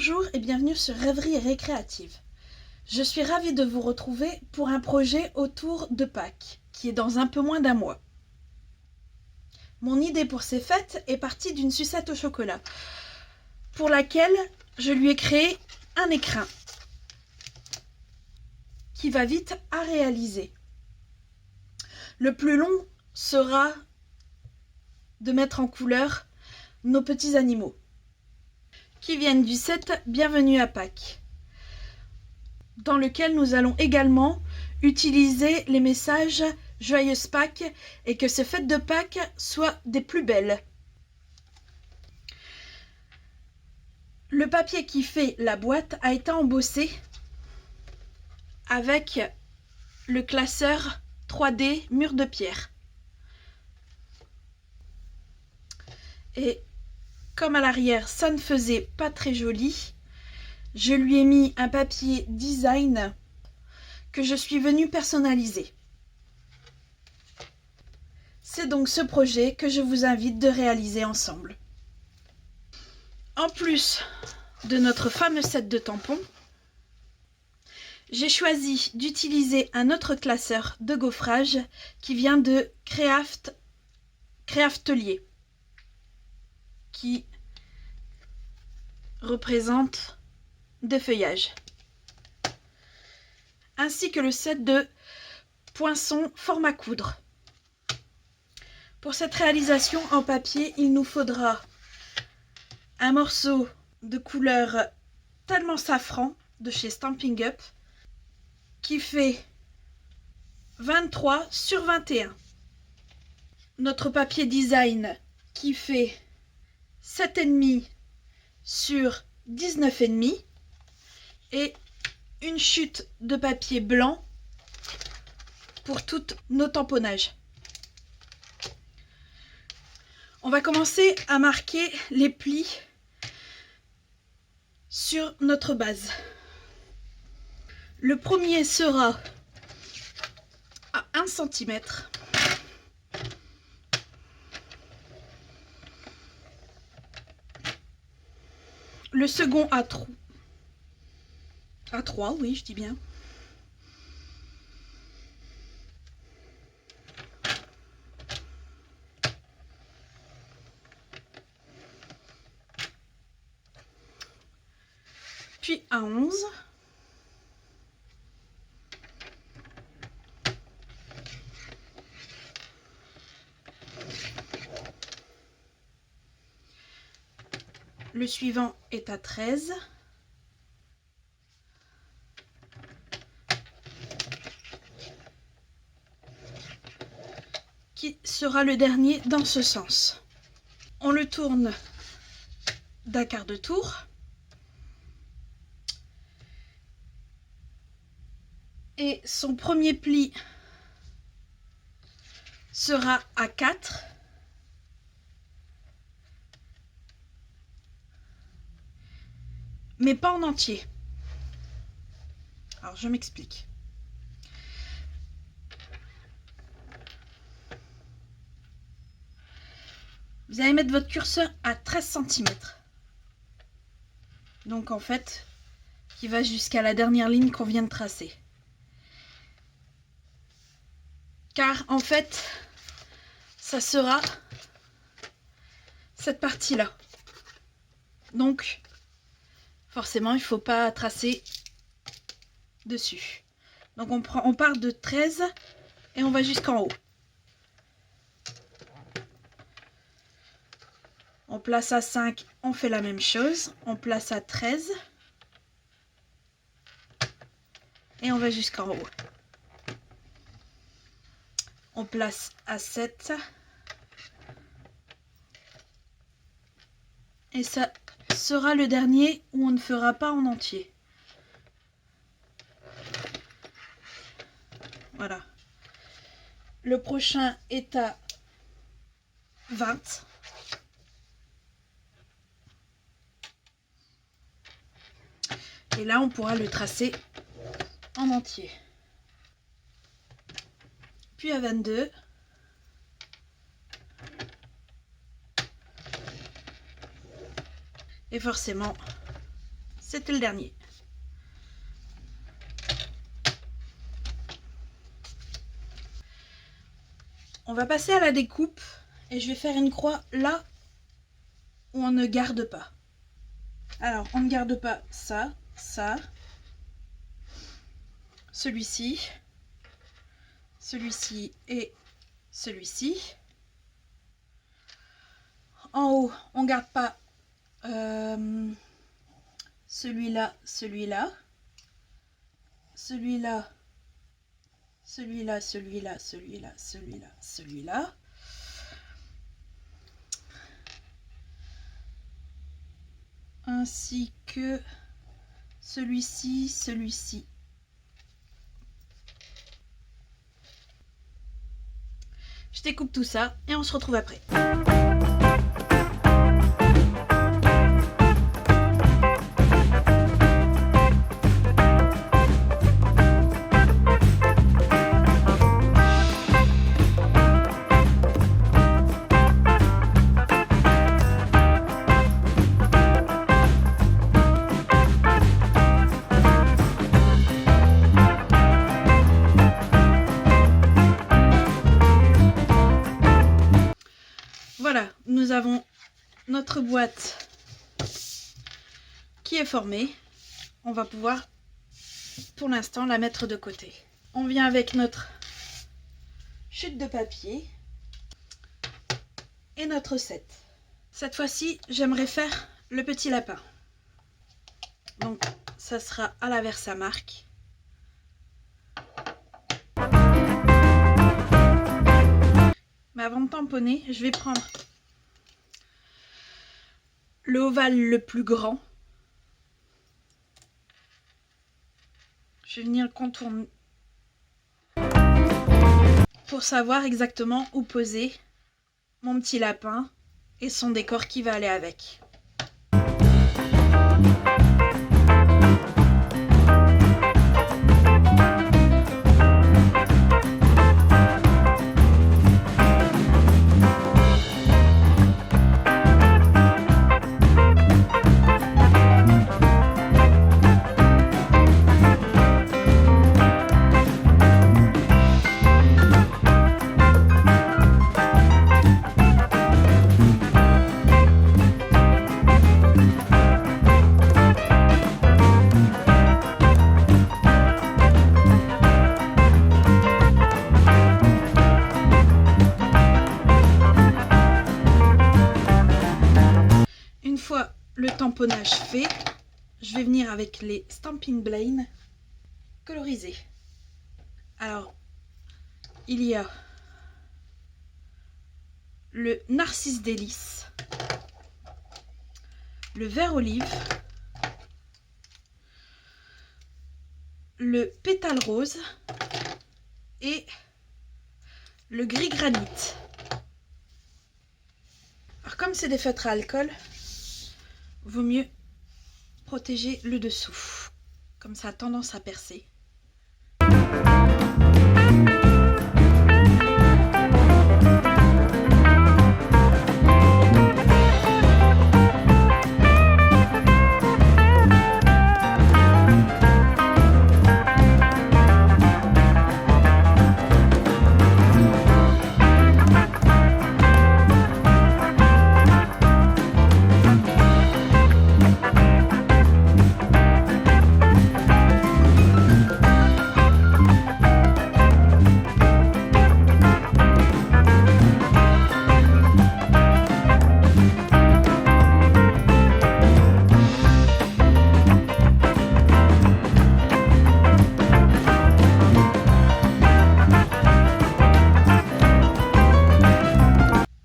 Bonjour et bienvenue sur Rêverie Récréative. Je suis ravie de vous retrouver pour un projet autour de Pâques, qui est dans un peu moins d'un mois. Mon idée pour ces fêtes est partie d'une sucette au chocolat, pour laquelle je lui ai créé un écrin, qui va vite à réaliser. Le plus long sera de mettre en couleur nos petits animaux, qui viennent du set Bienvenue à Pâques, dans lequel nous allons également utiliser les messages Joyeuse Pâques et que ces fêtes de Pâques soient des plus belles. Le papier qui fait la boîte a été embossé avec le classeur 3D mur de pierre. Et comme à l'arrière ça ne faisait pas très joli, je lui ai mis un papier design que je suis venue personnaliser. C'est donc ce projet que je vous invite de réaliser ensemble. En plus de notre fameux set de tampons, j'ai choisi d'utiliser un autre classeur de gaufrage qui vient de Créaftelier, qui représente des feuillages, ainsi que le set de poinçons format coudre. Pour cette réalisation en papier, il nous faudra un morceau de couleur tellement safran de chez Stampin' Up qui fait 23 sur 21. Notre papier design qui fait 7,5 sur 19,5 et une chute de papier blanc pour tous nos tamponnages. On va commencer à marquer les plis sur notre base. Le premier sera à 1 cm. Le second à 3, oui, je dis bien. Puis à 11. Le suivant est à 13. Qui sera le dernier dans ce sens. On le tourne d'un quart de tour. Et son premier pli sera à 4. Mais pas en entier. Alors je m'explique. Vous allez mettre votre curseur à 13 cm. Donc en fait, qui va jusqu'à la dernière ligne qu'on vient de tracer. Car en fait, ça sera cette partie-là. Donc, forcément, il ne faut pas tracer dessus. Donc on part de 13 et on va jusqu'en haut. On place à 5, on fait la même chose. On place à 13 et on va jusqu'en haut. On place à 7 et ça sera le dernier où on ne fera pas en entier. Voilà. Le prochain est à 20. Et là, on pourra le tracer en entier. Puis à 22. Et forcément, C'était le dernier. On va passer à la découpe et je vais faire une croix là où on ne garde pas. Alors, on ne garde pas ça, ça, celui-ci, celui-ci et celui-ci. En haut, on ne garde pas celui-là, celui-là, celui-là, celui-là, celui-là, celui-là, celui-là, celui-là. Ainsi que celui-ci, celui-ci. Je découpe tout ça et on se retrouve après. Voilà, nous avons notre boîte qui est formée. On va pouvoir, pour l'instant, la mettre de côté. On vient avec notre chute de papier et notre recette. Cette fois-ci, j'aimerais faire le petit lapin. Donc, ça sera à la Versamark. Mais avant de tamponner, je vais prendre le ovale le plus grand. Je vais venir le contourner pour savoir exactement où poser mon petit lapin et son décor qui va aller avec. Le tamponnage fait, je vais venir avec les Stampin' Blame colorisés. Alors, il y a le Narcisse Délice, le vert olive, le pétale rose et le gris granit. Alors, comme c'est des feutres à alcool, vaut mieux protéger le dessous, comme ça a tendance à percer.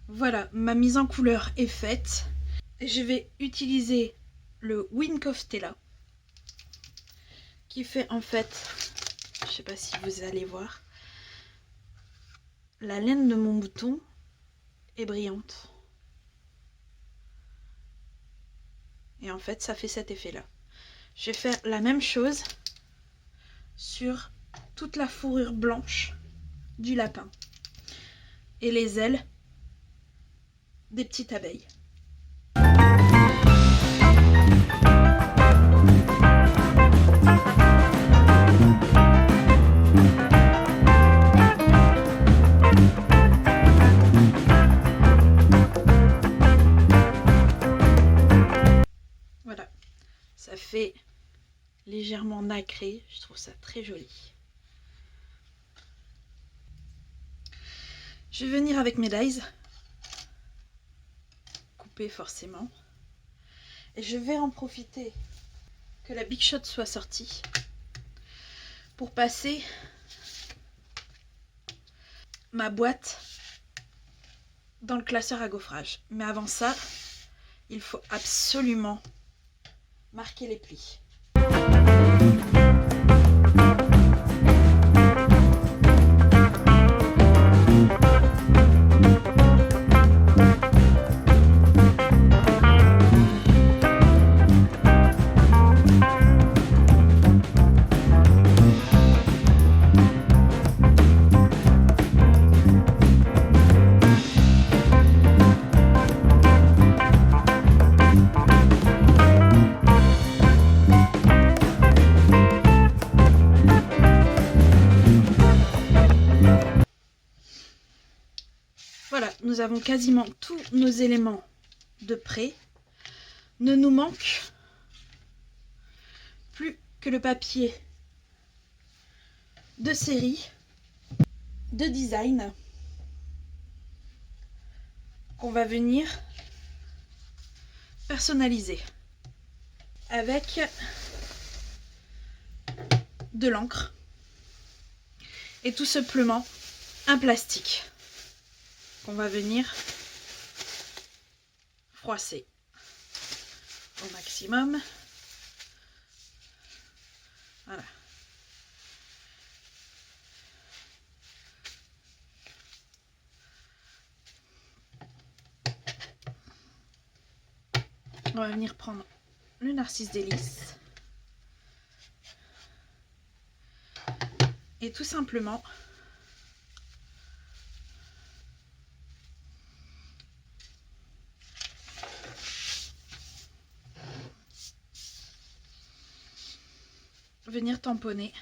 Voilà, ma mise en couleur est faite. Je vais utiliser le Wink of Stella qui fait en fait, je sais pas si vous allez voir, la laine de mon mouton est brillante. Et en fait, ça fait cet effet-là. Je vais faire la même chose sur toute la fourrure blanche du lapin et les ailes des petites abeilles. légèrement nacré. Je trouve ça très joli. Je vais venir avec mes dies, couper forcément. Et je vais en profiter que la Big Shot soit sortie pour passer ma boîte dans le classeur à gaufrage. Mais avant ça, il faut absolument marquer les plis. Voilà, nous avons quasiment tous nos éléments de prêt. Ne nous manque plus que le papier de série, de design, qu'on va venir personnaliser avec de l'encre et tout simplement un plastique qu'on va venir froisser au maximum. Voilà. On va venir prendre le narcisse délice et tout simplement venir tamponner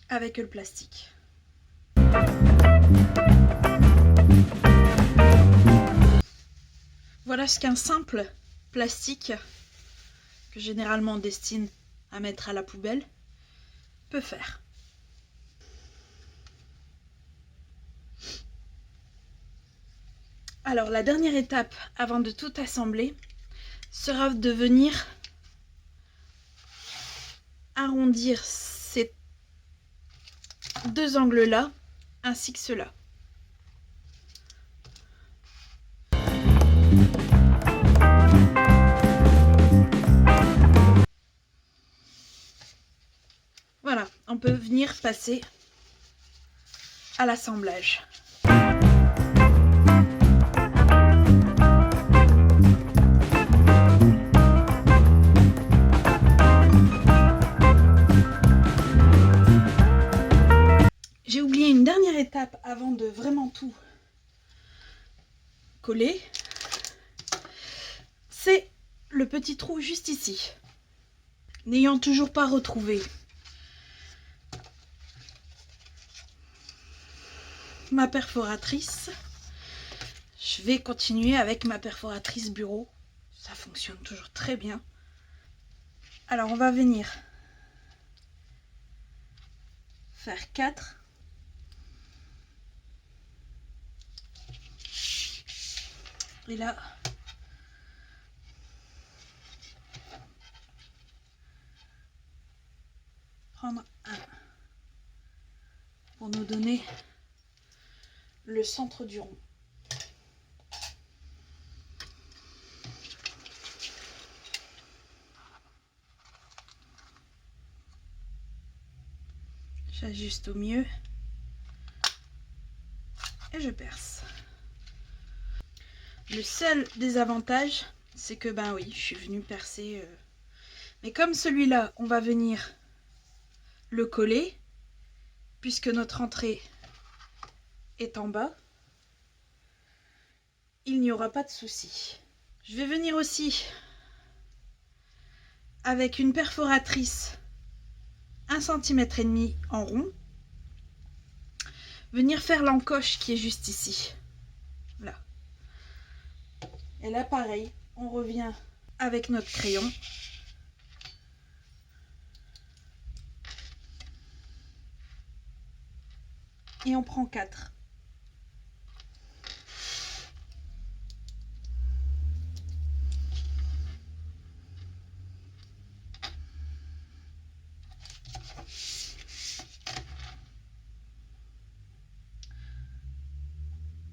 avec le plastique. Voilà ce qu'un simple plastique, que généralement on destine à mettre à la poubelle, peut faire. Alors la dernière étape avant de tout assembler sera de venir arrondir ces deux angles là ainsi que ceux-là. Voilà, on peut venir passer à l'assemblage. J'ai oublié une dernière étape avant de vraiment tout coller. C'est le petit trou juste ici. N'ayant toujours pas retrouvé ma perforatrice, je vais continuer avec ma perforatrice bureau. Ça fonctionne toujours très bien. Alors on va venir faire 4. Et là, prendre un pour nous donner le centre du rond. J'ajuste au mieux et je perce. Le seul désavantage, c'est que ben oui, je suis venue percer. Mais comme celui-là, on va venir le coller, puisque notre entrée est en bas, il n'y aura pas de souci. Je vais venir aussi avec une perforatrice 1,5 cm en rond, venir faire l'encoche qui est juste ici. Là. Et là pareil, on revient avec notre crayon. Et on prend 4.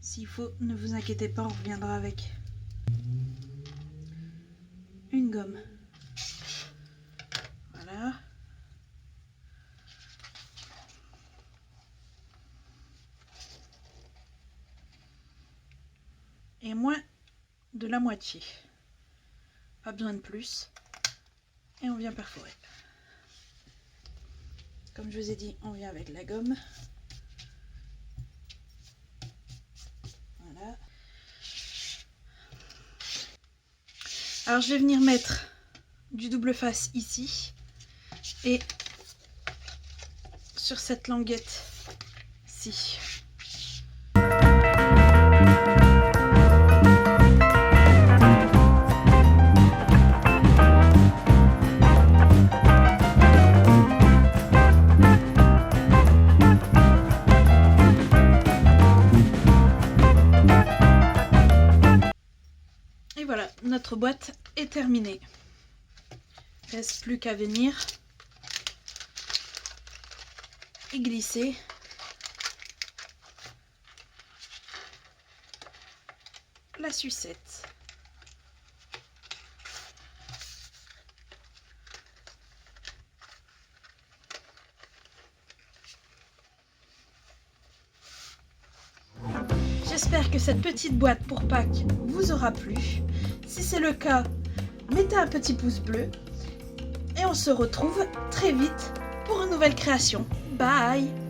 S'il faut, ne vous inquiétez pas, on reviendra avec une gomme. Voilà. Et moins de la moitié. Pas besoin de plus. Et on vient perforer. Comme je vous ai dit, on vient avec la gomme. Voilà. Alors je vais venir mettre du double face ici et sur cette languette-ci. Et voilà, notre boîte est terminée. Il ne reste plus qu'à venir et glisser la sucette. J'espère que cette petite boîte pour Pâques vous aura plu. Si c'est le cas, mettez un petit pouce bleu et on se retrouve très vite pour une nouvelle création. Bye!